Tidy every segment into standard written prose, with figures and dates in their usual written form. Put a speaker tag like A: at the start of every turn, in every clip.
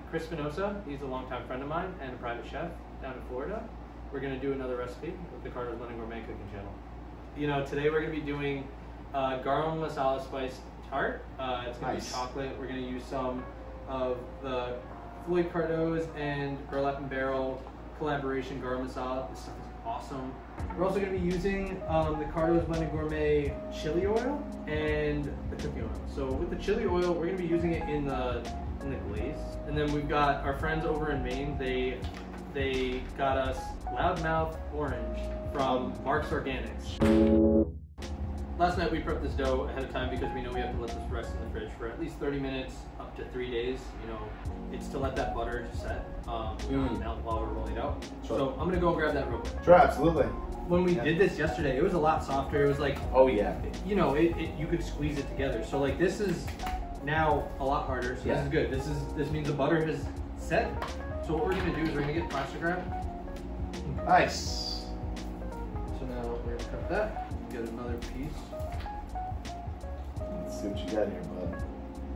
A: Chris Spinosa. He's a longtime friend of mine and a private chef down in Florida. We're going to do another recipe with the Cardoz Gourmet cooking channel. You know, today we're going to be doing Garam Masala Chocolate Tart. It's going to be chocolate. We're going to use some of the Floyd Cardoz and Burlap and Barrel collaboration Garam Masala. This stuff is awesome. We're also going to be using the Cardoz Gourmet chili oil and the cooking oil. So with the chili oil, we're going to be using it in the glaze. And then we've got our friends over in Maine. They got us Loudmouth Orange from Mark's Organics. Last night we prepped this dough ahead of time because we know we have to let this rest in the fridge for at least 30 minutes, up to 3 days. You know, it's to let that butter set. We don't want to melt while we're rolling it out. Sure. So I'm gonna go and grab that real quick.
B: Sure, absolutely.
A: When we did this yesterday, it was a lot softer. It was like,
B: oh yeah,
A: you know, you could squeeze it together. So like this is now a lot harder. So this is good. This means the butter has set. So what we're gonna do is we're gonna get plastic wrap.
B: Nice.
A: So now we're gonna cut that. Get another piece.
B: Let's see what you got here, bud.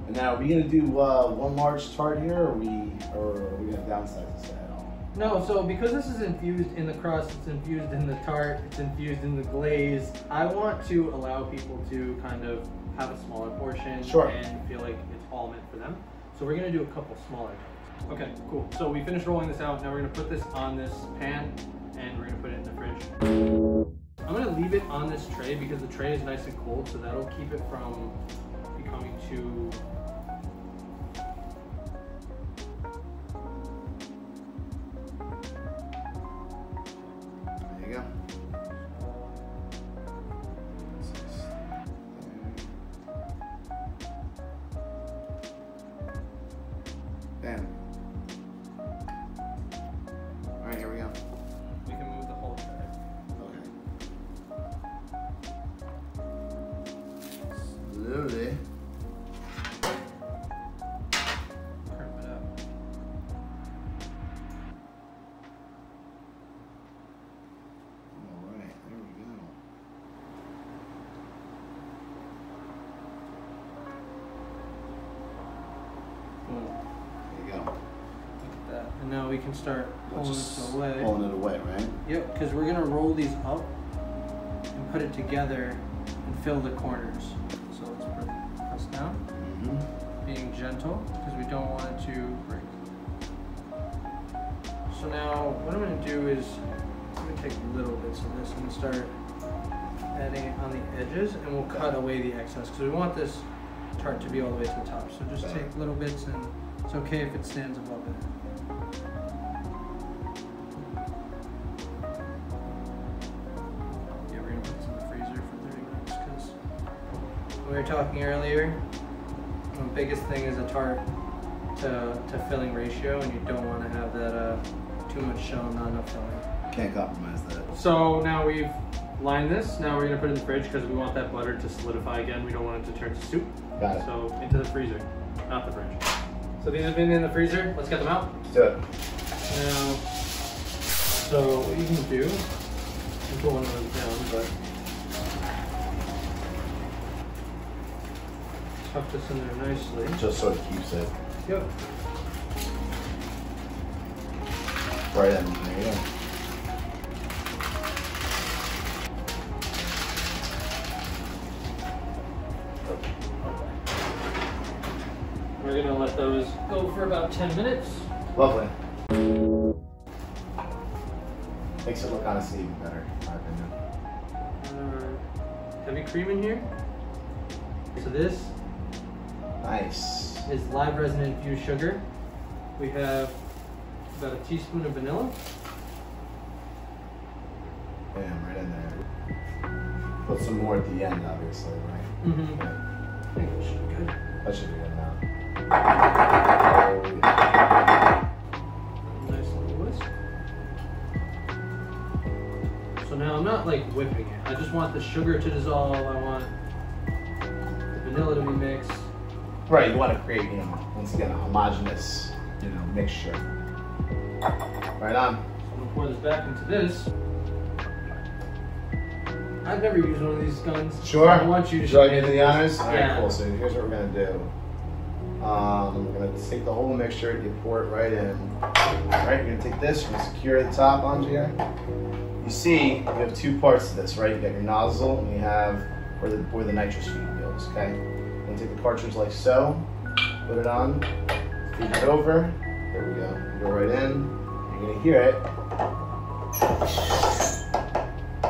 B: And now, are we gonna do one large tart here, or are we gonna downsize this at all?
A: No. So because this is infused in the crust, it's infused in the tart, it's infused in the glaze. I want to allow people to kind of have a smaller portion and feel like it's all meant for them. So we're gonna do a couple smaller tarts. Okay, cool. So we finished rolling this out. Now we're gonna put this on this pan, and we're gonna put it in the fridge. I'm gonna leave it on this tray because the tray is nice and cold, so that'll keep it from becoming too...
B: There you go. Damn. All right, here we go.
A: We can move the whole tray.
B: Slowly.
A: Crimp it up.
B: Alright, there we go.
A: Boom.
B: There you go.
A: Like that. And now we can start pulling this away.
B: Pulling it away, right?
A: Yep, because we're gonna roll these up and put it together and fill the corners. So let's press down, being gentle because we don't want it to break. So now what I'm gonna do is I'm gonna take little bits of this and start adding it on the edges, and we'll cut away the excess because we want this tart to be all the way to the top. So just take little bits, and it's okay if it stands above it. We were talking earlier, the biggest thing is a tart to filling ratio, and you don't want to have that too much shell, not enough filling.
B: Can't compromise that. So
A: now we've lined this. Now we're going to put it in the fridge because we want that butter to solidify again. We don't want it to turn to soup.
B: Got it.
A: So into the freezer, not the fridge. So these have been in the freezer. Let's get them out.
B: Let's do it.
A: Now, so what you can do, you can put one of those down, but tuck this in there nicely.
B: Just so it keeps it.
A: Yep.
B: Right in there, yeah.
A: We're gonna let those go for about 10 minutes.
B: Lovely. Makes it look honestly even better, in my opinion.
A: Heavy cream in here. So this
B: Nice.
A: is live resin infused sugar. We have about a teaspoon of vanilla.
B: Bam, right in there. Put some more at the end, obviously, right?
A: Mm-hmm.
B: Okay.
A: I think it should be good.
B: That should be good now.
A: Nice little whisk. So now I'm not like whipping it. I just want the sugar to dissolve. I want the vanilla to be mixed.
B: Right, you want to create, you know, once again, a homogeneous, you know, mixture. Right on.
A: So I'm gonna pour this back into this. I've never used one of these guns.
B: Sure.
A: I want you to
B: show me the honors. All right,
A: yeah.
B: cool. So here's what we're gonna do. We're gonna take the whole mixture, you pour it right in. Alright, you're gonna take this, you're gonna secure the top onto here. You see, you have two parts to this, right? You got your nozzle and you have where the nitrous feed goes, okay? You're gonna take the cartridge like so, put it on, feed it over. There we go. You go right in. You're gonna hear it.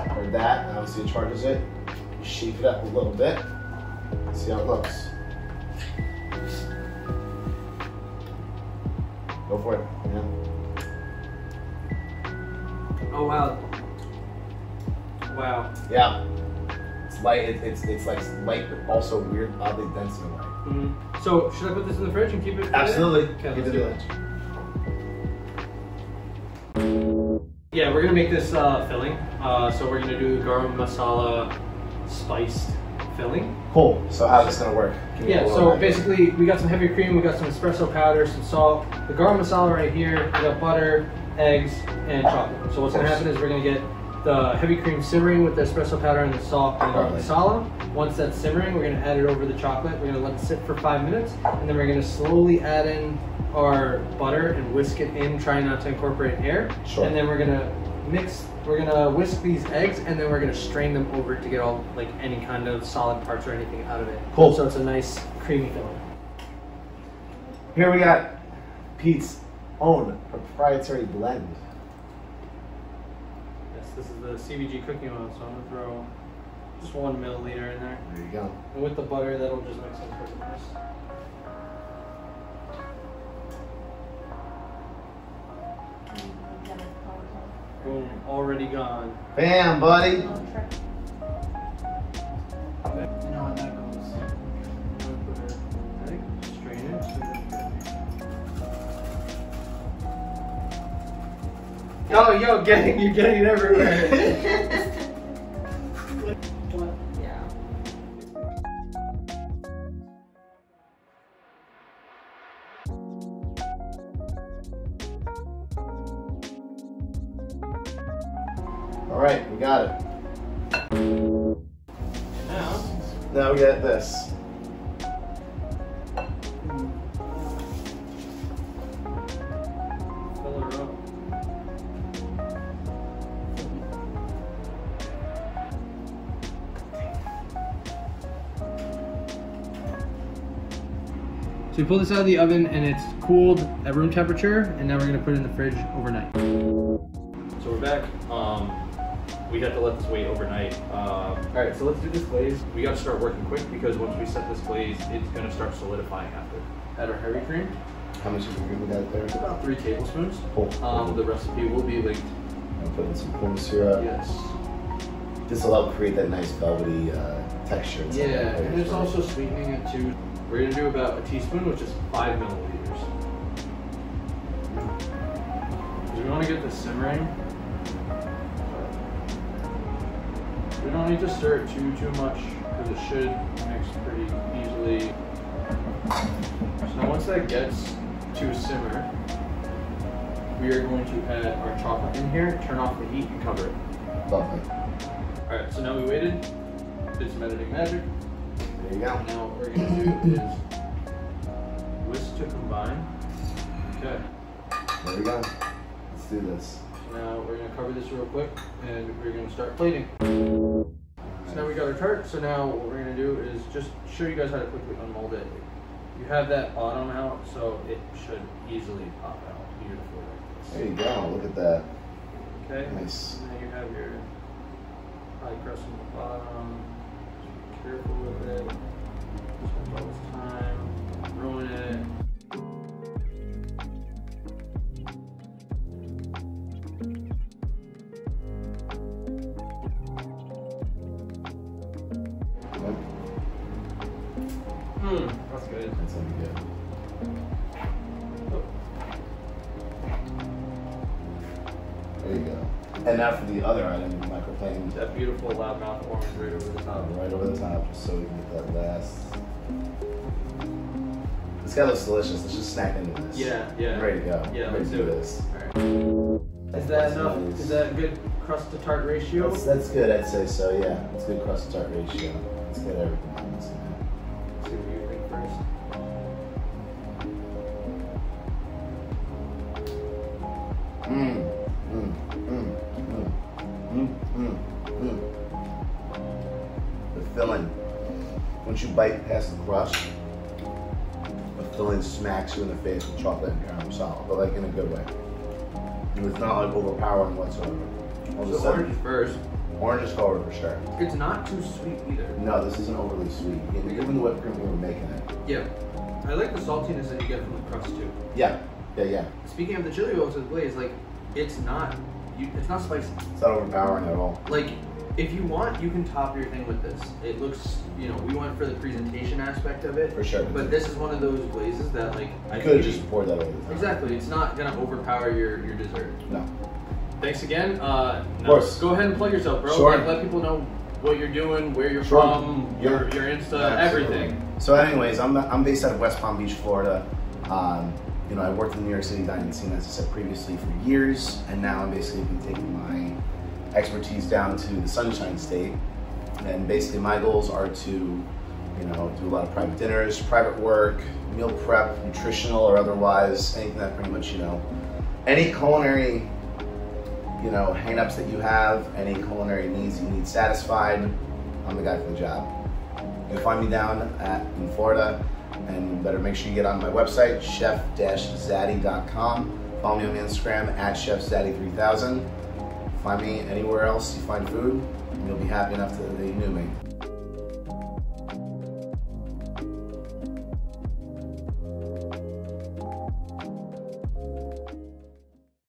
B: Heard that, and obviously it charges it. You shake it up a little bit. See how it looks. Go for it. Yeah.
A: Oh wow. Wow.
B: Yeah. It's light. It's like light, but also weird, oddly dense in a way.
A: Mm-hmm. So should I put this in the fridge and keep it?
B: Absolutely.
A: Okay,
B: Keep
A: let's
B: it
A: do
B: in.
A: it. Yeah, we're gonna make this filling. So we're gonna do Garam Masala spiced filling.
B: Cool. So how's this gonna work?
A: Yeah, so basically we got some heavy cream, we got some espresso powder, some salt, the garam masala right here, we got butter, eggs, and chocolate. So what's gonna happen is we're gonna get the heavy cream simmering with the espresso powder and the salt and the masala. Once that's simmering, we're gonna add it over the chocolate. We're gonna let it sit for 5 minutes, and then we're gonna slowly add in our butter and whisk it in, trying not to incorporate air.
B: Sure.
A: And then we're gonna whisk these eggs, and then we're gonna strain them over to get all like any kind of solid parts or anything out of it.
B: Cool.
A: So it's a nice creamy filling.
B: Here we got Pete's own proprietary blend.
A: Yes, this is the CBG cooking oil, so I'm gonna throw just 1 milliliter in there.
B: There you go.
A: And with the butter, that'll just mix in pretty nice. Boom, already gone.
B: Bam, buddy.
A: You know how that goes. I'm gonna put her egg, strain it. Yo, you're getting it everywhere.
C: Yeah.
B: All right, we got it. Now we got this.
A: Fill her up. So we pull this out of the oven and it's cooled at room temperature, and now we're gonna put it in the fridge overnight. So we're back. We have to let this wait overnight. All right, so let's do this glaze. We got to start working quick because once we set this glaze, it's gonna start solidifying after. Add our heavy cream.
B: How much of we got there?
A: About 3 tablespoons.
B: Cool.
A: The recipe will be linked.
B: I'm putting some corn syrup.
A: Yes.
B: This will help create that nice velvety texture. It's
A: Yeah,
B: like
A: and there's also sweetening it too. We're gonna do about a teaspoon, which is 5 milliliters. Because we want to get this simmering. We don't need to stir it too much because it should mix pretty easily. So now once that gets to a simmer, we are going to add our chocolate in here, turn off the heat, and cover it.
B: Lovely.
A: All right, so now we waited, did some editing magic.
B: There you go.
A: Now what we're going to do is whisk to combine. Okay.
B: There we go. Let's do this.
A: Now we're going to cover this real quick and we're going to start plating. So now we got our tart. So now what we're going to do is just show you guys how to quickly unmold it. You have that bottom out, so it should easily pop out beautifully like this.
B: There you go. Look at that.
A: Okay.
B: Nice.
A: And then you have your pie crust on the bottom. Just be careful with it. Spend all this time. Ruin it. That's good.
B: That's gonna be good. There you go. And now for the other item, microplane.
A: That beautiful loudmouth orange right over the top.
B: Right over the top, just so we can get that last. This guy looks delicious. Let's just snack into this.
A: Yeah, yeah.
B: Ready to go.
A: Yeah,
B: Ready
A: let's
B: to
A: do
B: do
A: it.
B: this.
A: Alright. Is that enough? Is that a good crust to tart ratio?
B: That's good, I'd say so, yeah. It's good crust to tart ratio. Let's get everything on this now.
A: See what you think first.
B: once you bite past the crust, the filling smacks you in the face with chocolate and garam masala, but like in a good way. It's not like overpowering whatsoever.
A: So orange first.
B: Orange is forward for sure.
A: It's not too sweet either.
B: No, this isn't overly sweet. Given the whipped cream we were making it.
A: Yeah. I like the saltiness that you get from the crust too.
B: Yeah. Yeah.
A: Speaking of the chili oils with glaze, like it's not spicy.
B: It's not overpowering at all.
A: Like if you want, you can top your thing with this. It looks, you know, we went for the presentation aspect of it.
B: For sure.
A: But this is one of those glazes that like
B: I could have just poured that over the top.
A: Exactly. It's not gonna overpower your dessert.
B: No.
A: Thanks again.
B: Of course.
A: Go ahead and plug yourself, bro.
B: Sure.
A: Like, let people know what you're doing, where you're from, your Insta, everything.
B: So anyways, I'm based out of West Palm Beach, Florida. You know, I worked in the New York City dining scene, as I said previously, for years, and now I'm basically taking my expertise down to the Sunshine State. And basically my goals are to, you know, do a lot of private dinners, private work, meal prep, nutritional or otherwise, anything that pretty much, you know, any culinary, you know, hang-ups that you have, any culinary needs you need satisfied, I'm the guy for the job. You can find me down in Florida, and you better make sure you get on my website, chef-zaddy.com. Follow me on Instagram at chefzaddy3000. Find me anywhere else you find food, and you'll be happy enough that you knew me.